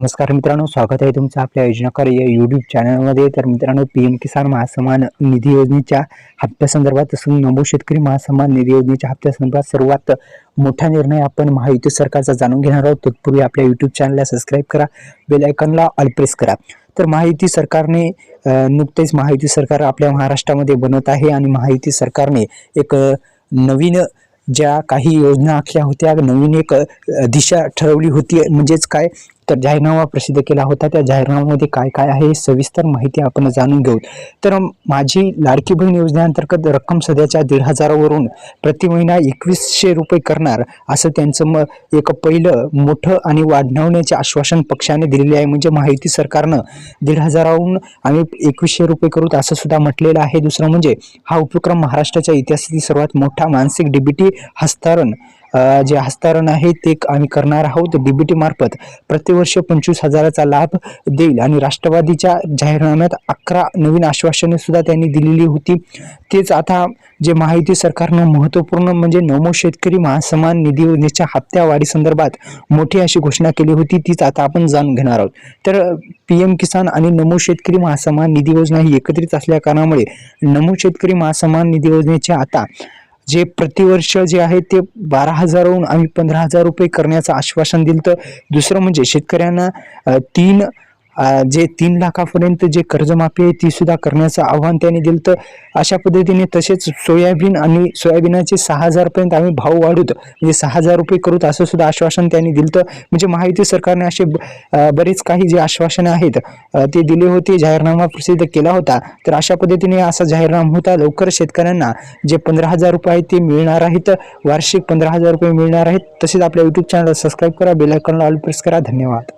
नमस्कार मित्रांनो, स्वागत आहे तुमचं आपल्या योजनाकार या यूट्यूब चॅनलमध्ये। तर मित्रांनो, पीएम किसान महासन्मान निधी योजनेच्या हप्त्यासंदर्भात तसंच नमो शेतकरी महासन्मान निधी योजनेच्या हप्त्यासंदर्भात सर्वात मोठा निर्णय आपण महायुती सरकारचा जाणून घेणार आहोत। तत्पूर्वी आपल्या यूट्यूब चॅनलला सबस्क्राईब करा, बेल आयकॉनला ऑल प्रेस करा। तर महायुती सरकारने नुकतेच महायुती सरकार आपल्या महाराष्ट्रामध्ये बनत आहे आणि महायुती सरकारने एक नवीन ज्या काही योजना आखल्या होत्या, नवीन एक दिशा ठरवली होती। म्हणजेच काय तर जाहीरनामा प्रसिद्ध केला होता। त्या जाहीरनाम्यामध्ये काय काय आहे सविस्तर माहिती आपण जाणून घेऊ। तर माझी लाडकी बहीण योजनेअंतर्गत रक्कम सध्याच्या 1,500 वरून प्रति महिना 2100 रुपये करणार असं त्यांचं एक पहिलं मोठं आणि वाढवण्याचे आश्वासन पक्षाने दिलेले आहे। म्हणजे महायुती सरकारनं 1,500 वरून आम्ही 2100 रुपये करू असं सुद्धा म्हटलेलं आहे। दुसरं म्हणजे हा उपक्रम महाराष्ट्राच्या इतिहासातील सर्वात मोठा मानसिक डीबीटी हस्तांतरण जे हस्तांतरण आहे ते आम्ही करणार आहोत। डीबीटी मार्फत प्रतिवर्ष 25,000चा लाभ देईल आणि राष्ट्रवादीच्या जाहीरनाम्यात 11 नवीन आश्वासने सुद्धा त्यांनी दिलेली होती। तेच आता जे महायुती सरकारनं महत्त्वपूर्ण म्हणजे नमो शेतकरी महासन्मान निधी योजनेच्या हप्त्या वाढी संदर्भात मोठी अशी घोषणा केली होती, तीच आता आपण जाणून घेणार आहोत। तर पीएम किसान आणि नमो शेतकरी महासन्मान निधी योजना ही एकत्रित असल्या कारणामुळे नमो शेतकरी महासन्मान निधी योजनेचे आता जे प्रतिवर्ष जे आहे ते 12,000 वरून आम्ही 15,000 रुपये करण्याचं आश्वासन दिलं। तर दुसरं म्हणजे शेतकऱ्यांना 3 लाखापर्यंत जे कर्जमाफी आहे ती सुद्धा करण्याचं आव्हान त्यांनी दिलं। तर अशा पद्धतीने तसेच सोयाबीन आणि सोयाबीनाचे 6,000 पर्यंत आम्ही भाव वाढवतो, म्हणजे 6,000 रुपये करूत असं सुद्धा आश्वासन त्यांनी दिलं। तर म्हणजे महायुती सरकारने असे बरेच काही जे आश्वासने आहेत ते दिले होते, जाहीरनामा प्रसिद्ध केला होता। तर अशा पद्धतीने असा जाहीरनामा होता। लवकर शेतकऱ्यांना जे 15,000 रुपये आहेत ते मिळणार आहेत, वार्षिक 15,000 रुपये मिळणार आहेत। तसेच आपल्या यूट्यूब चॅनलला सबस्क्राईब करा, बेल आयकॉनला ऑल प्रेस करा। धन्यवाद।